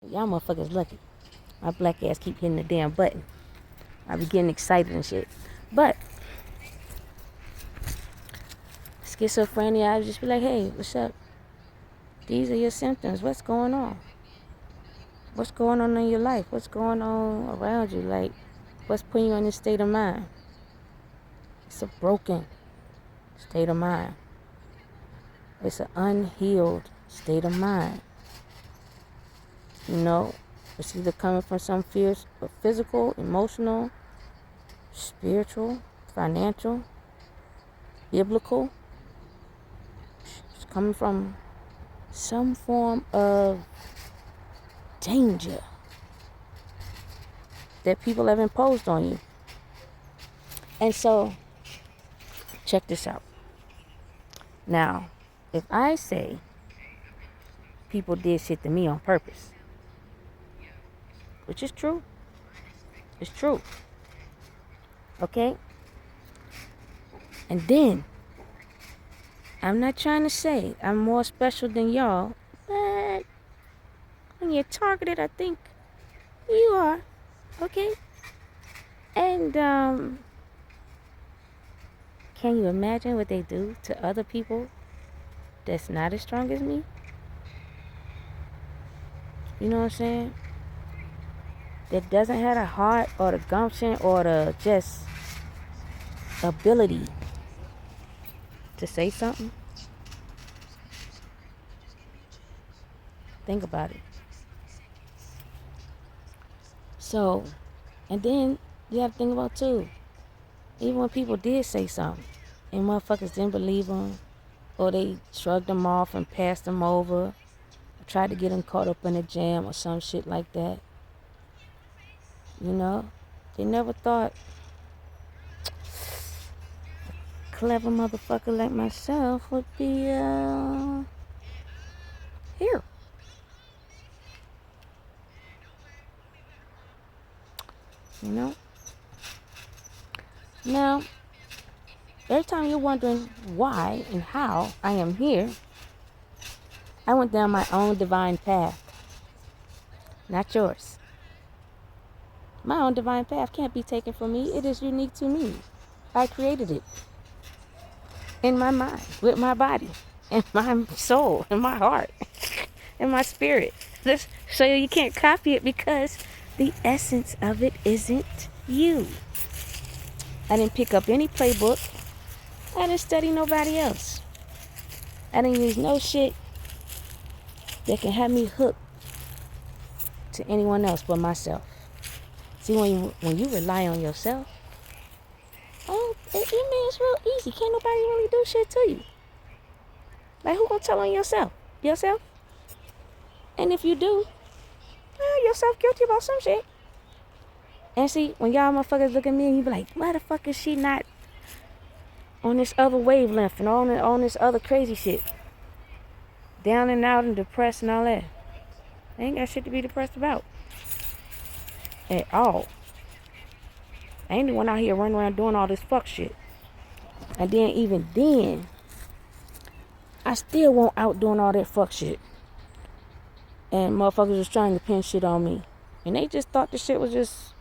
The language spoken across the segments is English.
Y'all motherfuckers lucky. My black ass keep hitting the damn button. I be getting excited and shit. But schizophrenia, I would just be like, hey, what's up? These are your symptoms. What's going on? What's going on in your life? What's going on around you? Like, what's putting you in this state of mind? It's a broken state of mind. It's an unhealed state of mind. You know, it's either coming from some fears of physical, emotional, spiritual, financial, biblical. It's coming from some form of danger that people have imposed on you. And so, check this out. Now, if I say people did shit to me on purpose, which is true, it's true, okay? And then, I'm not trying to say I'm more special than y'all, but when you're targeted, I think you are, okay? And, can you imagine what they do to other people that's not as strong as me? You know what I'm saying? That doesn't have the heart or the gumption or the just ability to say something. Think about it. So, and then you have to think about too, even when people did say something and motherfuckers didn't believe them, or they shrugged them off and passed them over, or tried to get them caught up in a jam or some shit like that. You know, they never thought a clever motherfucker like myself would be here. You know? Now, every time you're wondering why and how I am here, I went down my own divine path, not yours. My own divine path can't be taken from me. It is unique to me. I created it in my mind, with my body, in my soul, in my heart, in my spirit. So you can't copy it because the essence of it isn't you. I didn't pick up any playbook. I didn't study nobody else. I didn't use no shit that can have me hooked to anyone else but myself. See, when you rely on yourself, it's real easy. Can't nobody really do shit to you. Like, who gonna tell on yourself? Yourself? And if you do, yourself guilty about some shit. And see, when y'all motherfuckers look at me and you be like, why the fuck is she not on this other wavelength and on this other crazy shit? Down and out and depressed and all that. I ain't got shit to be depressed about. At all. I ain't the one out here running around doing all this fuck shit. And then even then, I still won't out doing all that fuck shit. And motherfuckers was trying to pin shit on me. And they just thought the shit was just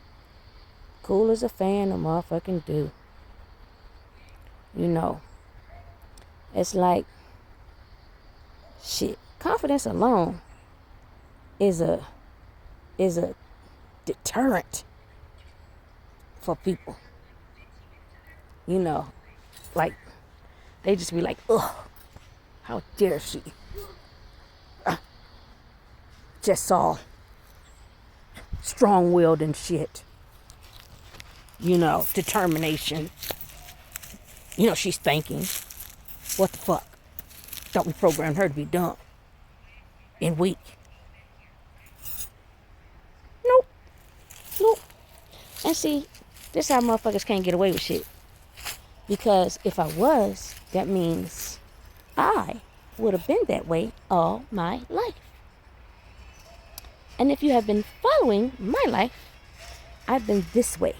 cool as a fan of motherfucking do. You know. It's like, shit. Confidence alone is a deterrent for people. You know, like, they just be like, ugh, how dare she? Just all strong-willed and shit. You know, determination. You know, she's thinking, what the fuck? Thought we programmed her to be dumb and weak. Nope. And see, this is how motherfuckers can't get away with shit. Because if I was, that means I would have been that way all my life. And if you have been following my life, I've been this way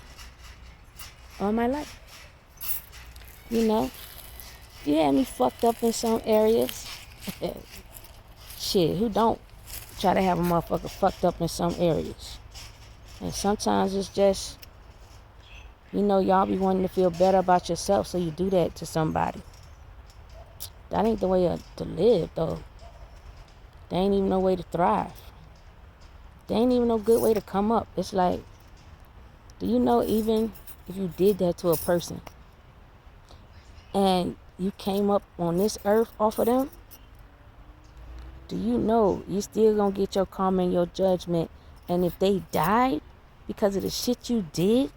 all my life. You know, you had me fucked up in some areas. Shit, who don't? try to have a motherfucker fucked up in some areas. And sometimes it's just, y'all be wanting to feel better about yourself, so you do that to somebody. That ain't the way to live, though. There ain't even no way to thrive. There ain't even no good way to come up. It's like, do you know, even if you did that to a person and you came up on this earth off of them, do you know you still gonna get your karma and your judgment? And if they died because of the shit you did,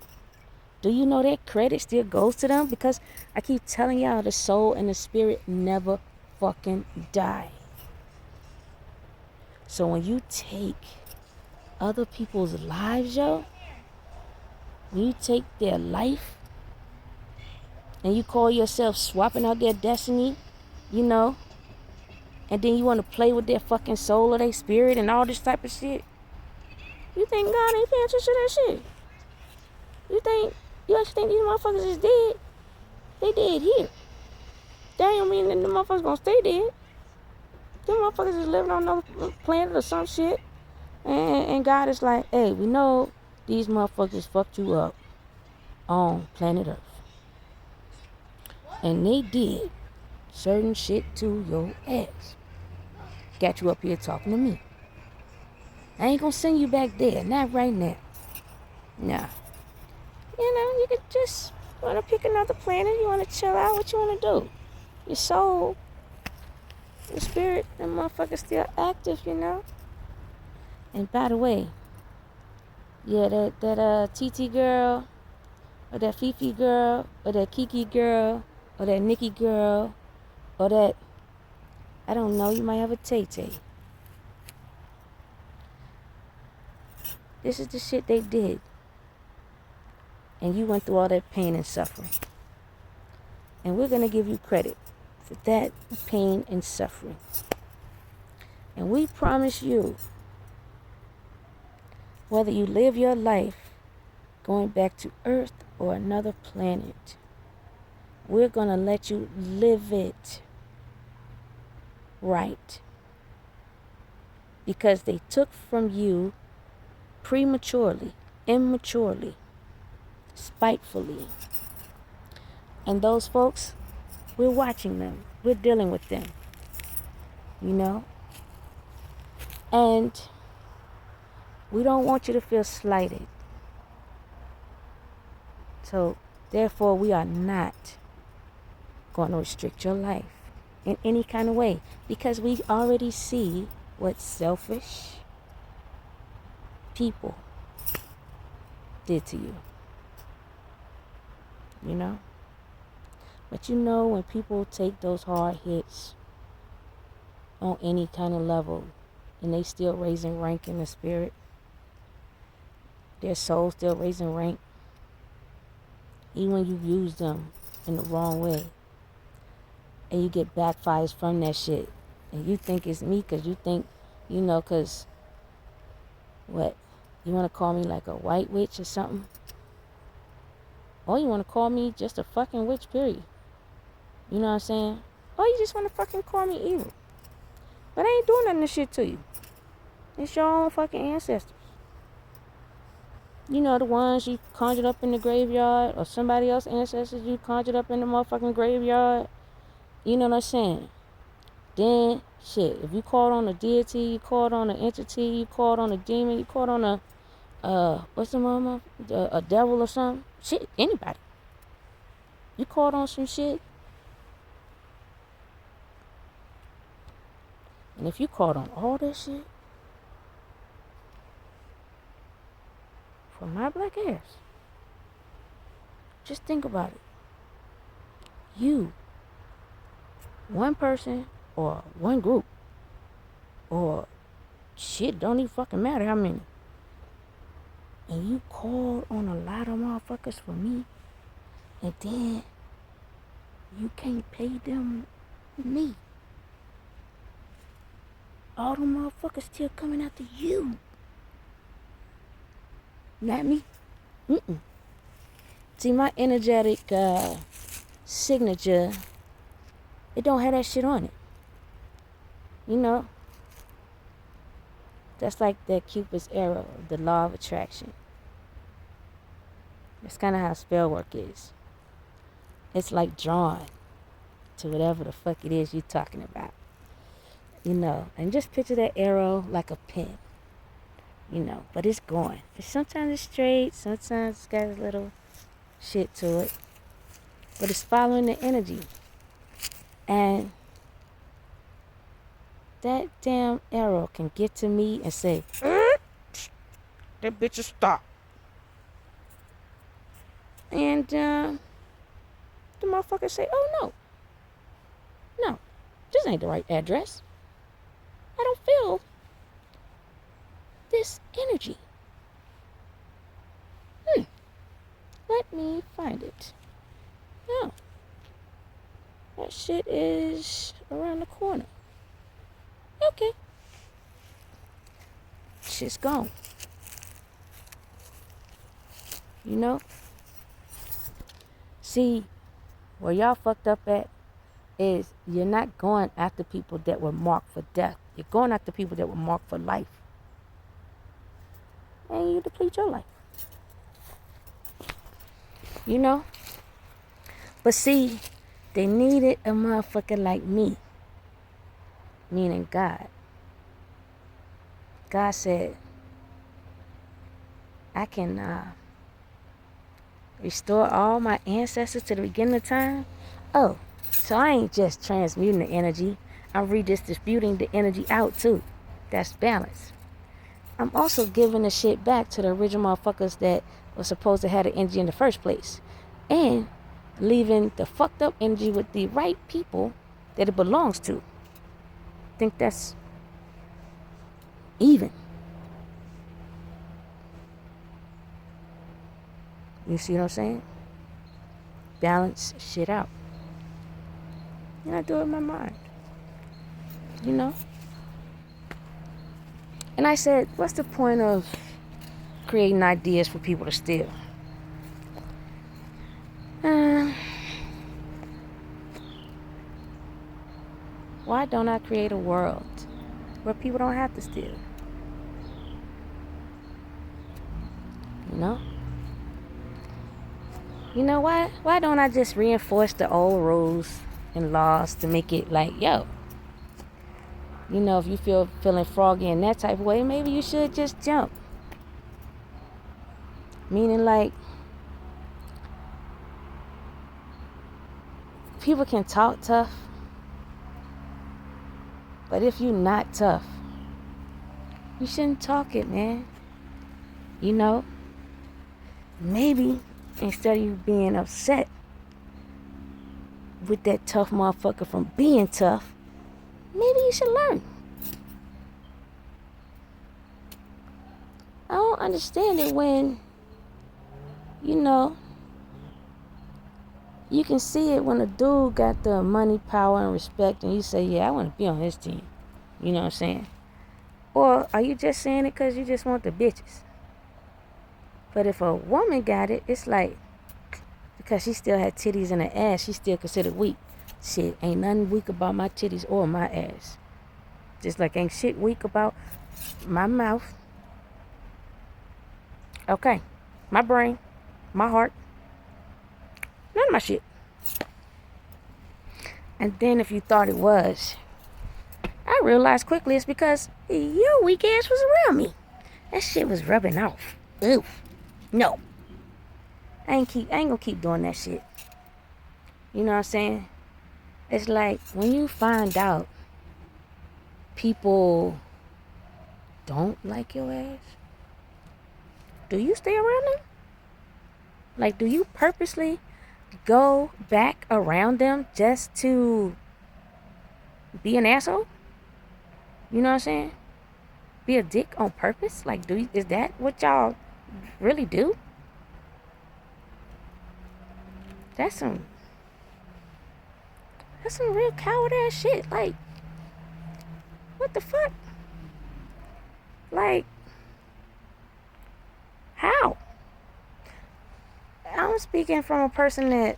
do you know that credit still goes to them? Because I keep telling y'all, the soul and the spirit never fucking die. So when you take other people's lives, when you take their life and you call yourself swapping out their destiny, and then you want to play with their fucking soul or their spirit and all this type of shit, you think God ain't paying attention to that shit? You actually think these motherfuckers is dead? They dead here. That don't mean that the motherfuckers gonna stay dead. Them motherfuckers is living on another planet or some shit. And God is like, hey, we know these motherfuckers fucked you up on planet Earth. And they did certain shit to your ass. Got you up here talking to me. I ain't gonna send you back there, not right now. Nah. You could just wanna pick another planet, you wanna chill out, what you wanna do? Your soul, your spirit, them motherfuckers still active, And by the way, yeah, that TT girl, or that Fifi girl, or that Kiki girl, or that Nikki girl, or that, I don't know, you might have a Tay-Tay. This is the shit they did. And you went through all that pain and suffering. And we're going to give you credit for that pain and suffering. And we promise you, whether you live your life going back to Earth or another planet, we're going to let you live it right. Because they took from you prematurely, immaturely, spitefully. And those folks, we're watching them. We're dealing with them. And we don't want you to feel slighted. So, therefore, we are not going to restrict your life in any kind of way. Because we already see what selfish people did to you. But when people take those hard hits on any kind of level and they still raising rank in the spirit, their soul still raising rank, even when you use them in the wrong way and you get backfires from that shit and you think it's me because you think, because what? You want to call me like a white witch or something? Or you want to call me just a fucking witch, period. You know what I'm saying? Or you just want to fucking call me evil. But I ain't doing none of this shit to you. It's your own fucking ancestors. The ones you conjured up in the graveyard, or somebody else's ancestors you conjured up in the motherfucking graveyard. You know what I'm saying? Then, shit, if you called on a deity, you called on an entity, you called on a demon, you called on what's the mama? A devil or something. Shit, anybody. You called on some shit. And if you called on all that shit, for my black ass, just think about it. You, one person or one group, or shit, don't even fucking matter how many, and you called on a lot of motherfuckers for me, and then you can't pay them me. All them motherfuckers still coming after you. Not me. See, my energetic signature, it don't have that shit on it. That's like that Cupid's arrow, the law of attraction. That's kind of how spell work is. It's like drawn to whatever the fuck it is you're talking about. And just picture that arrow like a pen. But it's going. Sometimes it's straight, sometimes it's got a little shit to it. But it's following the energy. And that damn arrow can get to me and say, that bitch will stop. And the motherfucker say, oh no, this ain't the right address. I don't feel this energy. Let me find it. Oh, that shit is around the corner. Okay. Shit's gone. See, where y'all fucked up at is you're not going after people that were marked for death. You're going after people that were marked for life. And you deplete your life. But see, they needed a motherfucker like me. Meaning God. God said, I can restore all my ancestors to the beginning of time. Oh, so I ain't just transmuting the energy. I'm redistributing the energy out too. That's balance. I'm also giving the shit back to the original motherfuckers that were supposed to have the energy in the first place. And leaving the fucked up energy with the right people that it belongs to. Think that's even. You see what I'm saying? Balance shit out. And I do it in my mind. And I said, what's the point of creating ideas for people to steal? Why don't I create a world where people don't have to steal? Why don't I just reinforce the old rules and laws to make it like, yo, if you feeling froggy in that type of way, maybe you should just jump. Meaning like, people can talk tough, but if you're not tough, you shouldn't talk it, man. Maybe instead of you being upset with that tough motherfucker from being tough, maybe you should learn. I don't understand it when, you can see it when a dude got the money, power, and respect, and you say, yeah, I want to be on his team. You know what I'm saying? Or are you just saying it because you just want the bitches? But if a woman got it, it's like, because she still had titties in her ass, she's still considered weak. Shit, ain't nothing weak about my titties or my ass. Just like ain't shit weak about my mouth. Okay, my brain, my heart, none of my shit. And then if you thought it was, I realized quickly it's because your weak ass was around me. That shit was rubbing off. Ooh, no. I ain't gonna keep doing that shit. You know what I'm saying? It's like when you find out people don't like your ass, do you stay around them? Like, do you purposely go back around them just to be an asshole? You know what I'm saying? Be a dick on purpose? Like, is that what y'all really do? That's some real coward ass shit. Like, what the fuck? Like, how? I'm speaking from a person that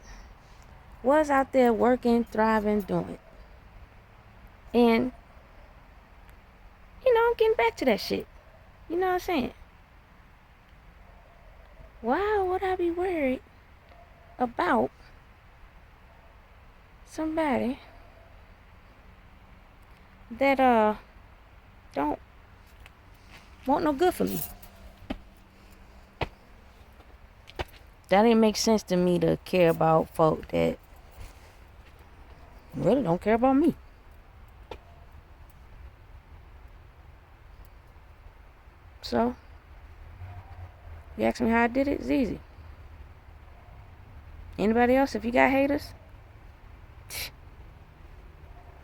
was out there working, thriving, doing it. And, I'm getting back to that shit. You know what I'm saying? Why would I be worried about somebody that don't want no good for me? That didn't make sense to me to care about folk that really don't care about me. So, you ask me how I did it? It's easy. Anybody else, if you got haters,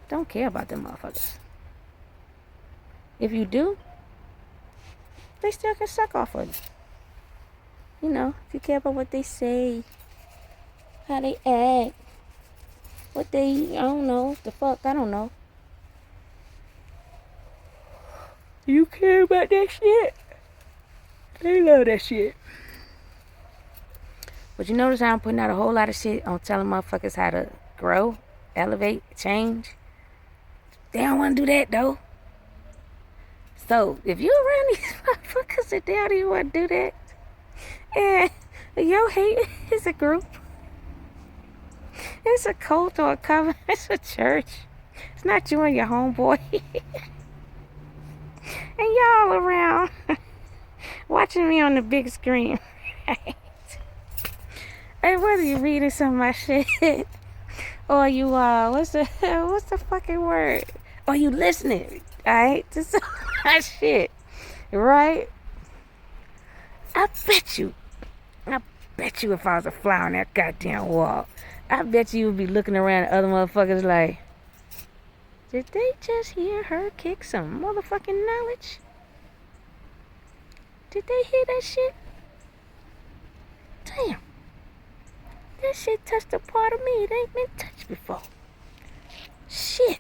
don't care about them motherfuckers. If you do, they still can suck off of you. You know, if you care about what they say, how they act, what they, I don't know, the fuck, I don't know. You care about that shit? They love that shit. But you notice how I'm putting out a whole lot of shit on telling motherfuckers how to grow, elevate, change? They don't want to do that, though. So, if you're around these motherfuckers and they don't even want to do that, and your hate is a group, it's a cult or a covenant, it's a church. It's not you and your homeboy. And y'all around watching me on the big screen, right? And whether you're reading some of my shit or you what's the fucking word? Or you listening, alright, to some of my shit, right? I bet you if I was a fly on that goddamn wall, I bet you would be looking around at other motherfuckers like, did they just hear her kick some motherfucking knowledge? Did they hear that shit? Damn. That shit touched a part of me it ain't been touched before. Shit.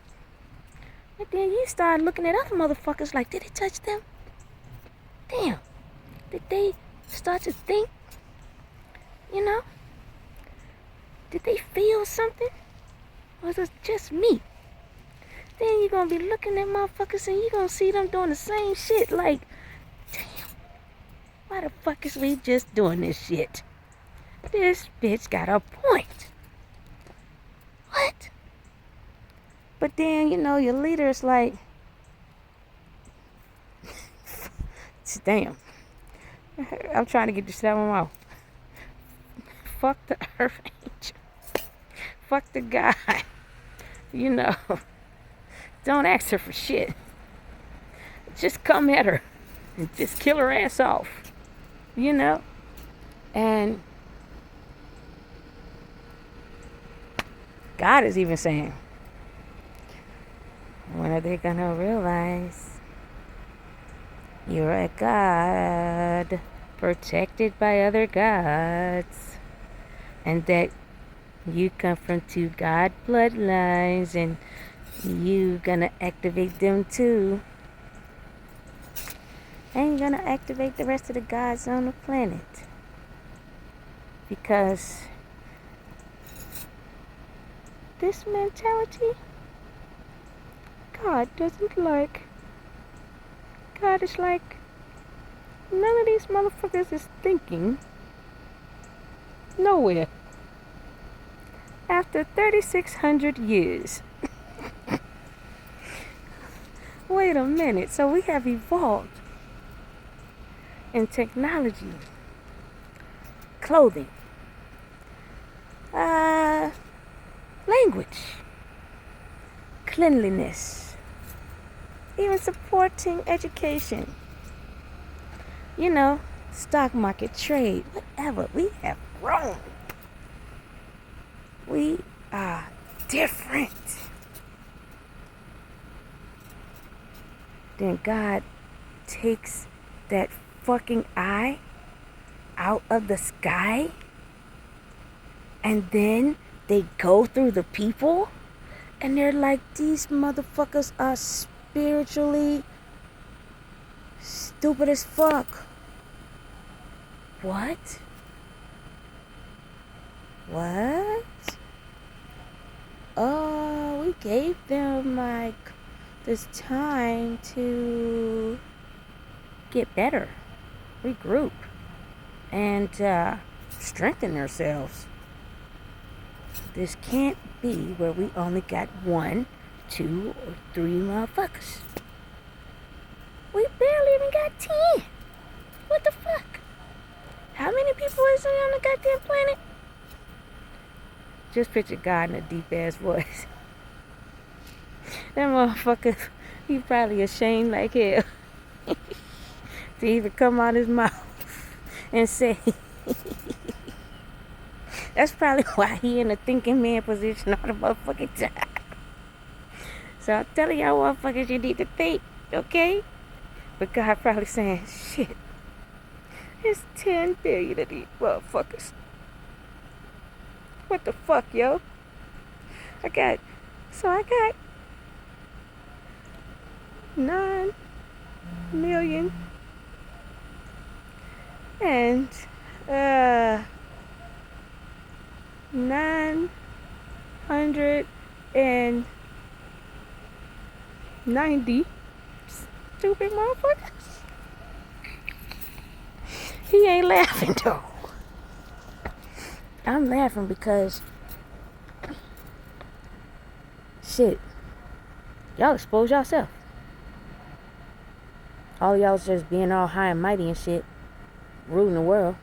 And then you start looking at other motherfuckers like, did it touch them? Damn. Did they start to think? You know? Did they feel something? Or was it just me? Then you're gonna be looking at motherfuckers and you're gonna see them doing the same shit like, damn, why the fuck is we just doing this shit? This bitch got a point. What? But then, you know, your leader is like, damn, I'm trying to get this out of my mouth. Fuck the earth angel. Fuck the guy. You know, don't ask her for shit. Just come at her and just kill her ass off. You know? And God is even saying, when are they gonna realize you're a god protected by other gods, and that you come from two god bloodlines and you gonna activate them too, and you're gonna activate the rest of the gods on the planet, because this mentality God doesn't like. God is like, none of these motherfuckers is thinking nowhere. After 3,600 years. Wait a minute, so we have evolved in technology, clothing, language, cleanliness, even supporting education, you know, stock market, trade, whatever. We have grown. We are different. Then God takes that fucking eye out of the sky, and then they go through the people, and they're like, these motherfuckers are spiritually stupid as fuck. What? What? Oh, we gave them like this time to get better, regroup, and strengthen ourselves. This can't be where we only got 1, 2, or 3 motherfuckers. We barely even got 10. What the fuck? How many people is there on the goddamn planet? Just picture God in a deep ass voice. That motherfucker, he probably ashamed like hell to even come out his mouth and say. That's probably why he in a thinking man position all the motherfucking time. So I'm telling y'all motherfuckers, you need to think, okay? But God probably saying, shit, there's 10 billion of these motherfuckers. What the fuck, yo? I got 9 million and 990 stupid motherfuckers. He ain't laughing though. I'm laughing because shit, y'all expose yourself. All y'all was just being all high and mighty and shit, ruling the world,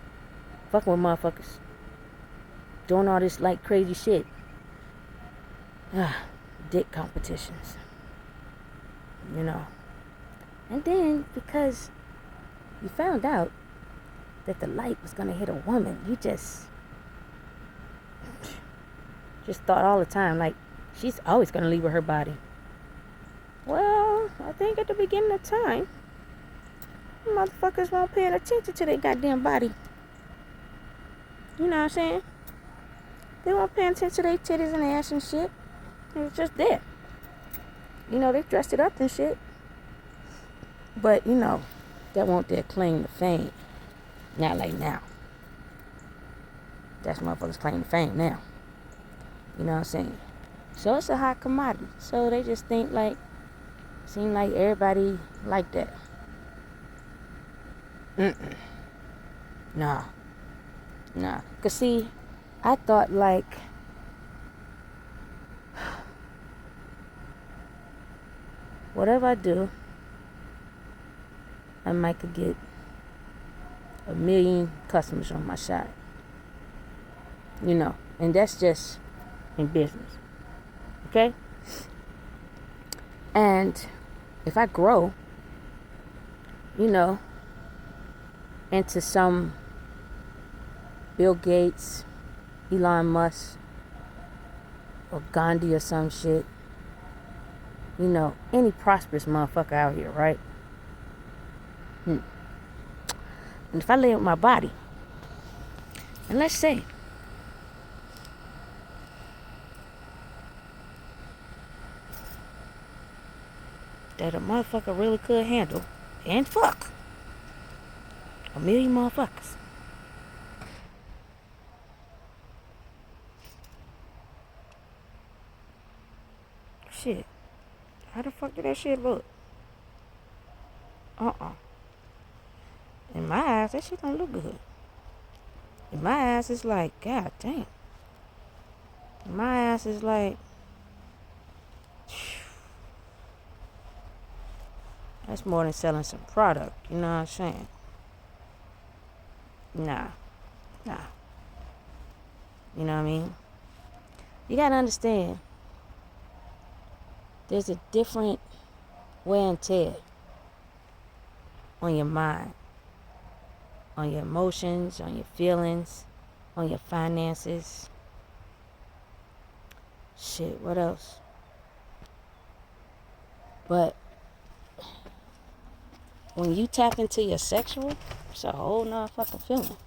fucking with motherfuckers, doing all this like crazy shit. Dick competitions, you know. And then because you found out that the light was gonna hit a woman, you just thought all the time like she's always gonna leave with her body. Well, I think at the beginning of time, motherfuckers won't pay attention to their goddamn body. You know what I'm saying? They won't pay attention to their titties and ass and shit. It's just there. You know, they dressed it up and shit. But, you know, that won't their claim to fame. Not like now. That's motherfuckers claim to fame now. You know what I'm saying? So it's a hot commodity. So they just think like, seem like everybody like that. Nah. Cause see, I thought like, whatever I do, I might could get 1 million customers on my side. You know, and that's just in business. Okay? And if I grow, you know, into some Bill Gates, Elon Musk, or Gandhi or some shit, you know, any prosperous motherfucker out here, right? And if I lay with my body, and let's say that a motherfucker really could handle and fuck 1 million motherfuckers. Shit. How the fuck did that shit look? In my eyes, that shit don't look good. In my eyes, it's like, god damn. In my eyes, it's like, that's more than selling some product. You know what I'm saying? Nah. You know what I mean? You gotta understand, there's a different wear and tear on your mind, on your emotions, on your feelings, on your finances. Shit, what else? But when you tap into your sexual, it's a whole nother fucking feeling.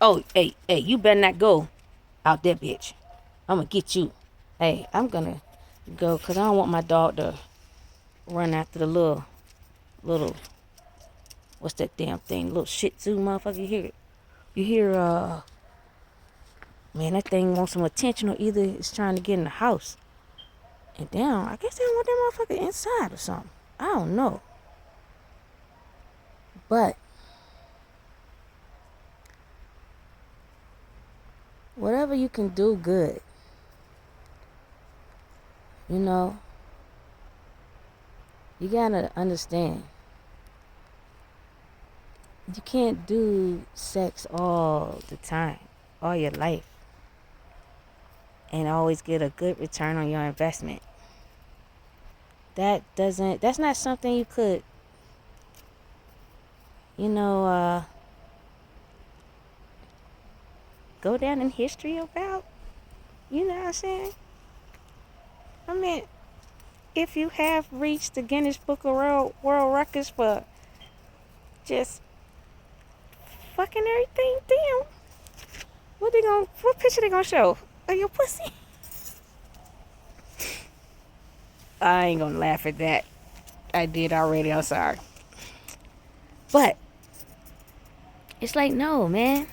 Oh, hey, you better not go out there, bitch. I'm gonna get you. Hey, I'm gonna go because I don't want my dog to run after the little, what's that damn thing? Little shih tzu motherfucker. You hear, man, that thing wants some attention or either it's trying to get in the house. And damn, I guess they don't want that motherfucker inside or something. I don't know. But whatever you can do good, you know, you gotta understand. You can't do sex all the time, all your life, and always get a good return on your investment. That's not something you could, you know, go down in history about. You know what I'm saying? I mean, if you have reached the Guinness Book of World Records for just fucking everything, damn. What picture they gonna show? Of your pussy? I ain't gonna laugh at that. I did already, I'm sorry. But it's like, no, man.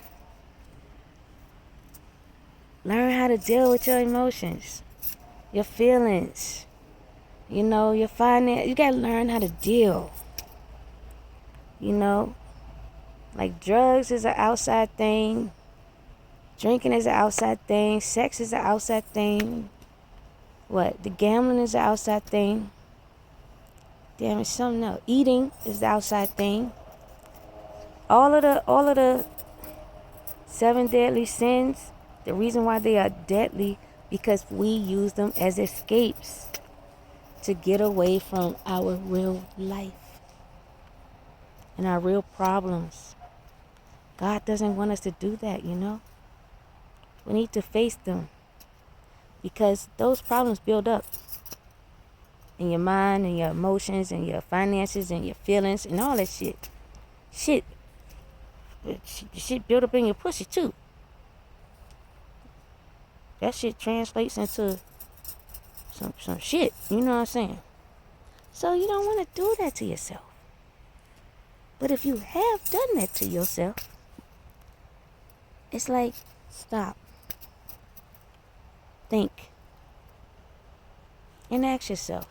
Learn how to deal with your emotions, your feelings, you know, your finance. You gotta learn how to deal. You know, like drugs is an outside thing. Drinking is an outside thing. Sex is an outside thing. What? The gambling is an outside thing. Damn, it's something else. Eating is the outside thing. All of the 7 deadly sins, the reason why they are deadly, because we use them as escapes to get away from our real life and our real problems. God doesn't want us to do that, you know. We need to face them, because those problems build up in your mind and your emotions and your finances and your feelings and all that shit. Shit build up in your pussy too. That shit translates into some shit, you know what I'm saying? So you don't want to do that to yourself. But if you have done that to yourself, it's like, stop. Think. And ask yourself,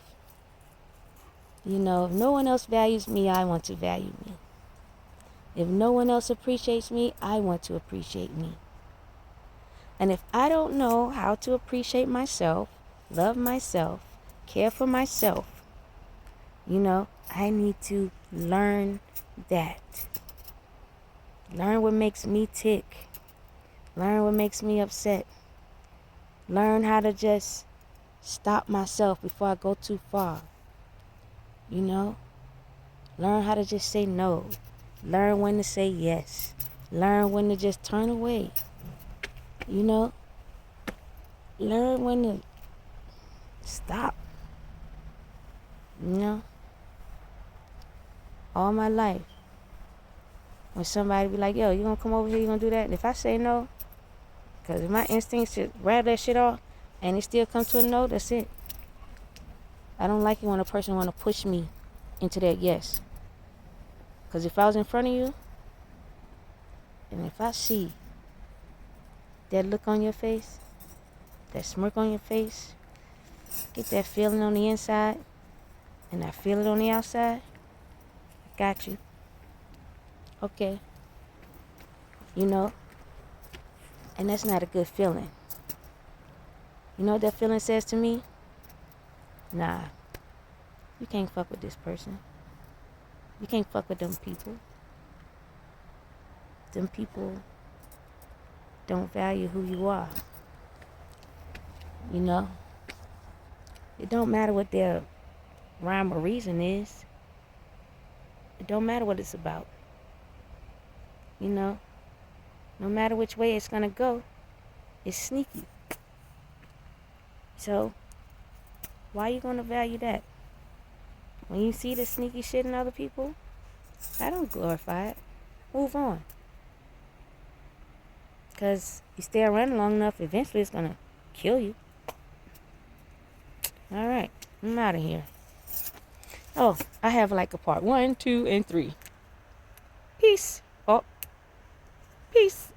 you know, if no one else values me, I want to value me. If no one else appreciates me, I want to appreciate me. And if I don't know how to appreciate myself, love myself, care for myself, you know, I need to learn that. Learn what makes me tick. Learn what makes me upset. Learn how to just stop myself before I go too far. You know? Learn how to just say no. Learn when to say yes. Learn when to just turn away. You know? Learn when to stop. You know? All my life, when somebody be like, yo, you gonna come over here, you gonna do that? And if I say no, because if my instincts should rattle that shit off and it still comes to a no, that's it. I don't like it when a person want to push me into that yes. Because if I was in front of you, and if I see that look on your face, that smirk on your face, get that feeling on the inside, and I feel it on the outside, I got you. Okay. You know? And that's not a good feeling. You know what that feeling says to me? Nah. You can't fuck with this person. You can't fuck with them people. Them people don't value who you are. You know? It don't matter what their rhyme or reason is. It don't matter what it's about. You know? No matter which way it's gonna go, it's sneaky. So, why are you gonna value that? When you see the sneaky shit in other people, I don't glorify it. Move on. Because you stay around long enough, eventually it's gonna kill you. Alright, I'm out of here. Oh, I have like a part 1, 2, and 3. Peace. Oh, peace.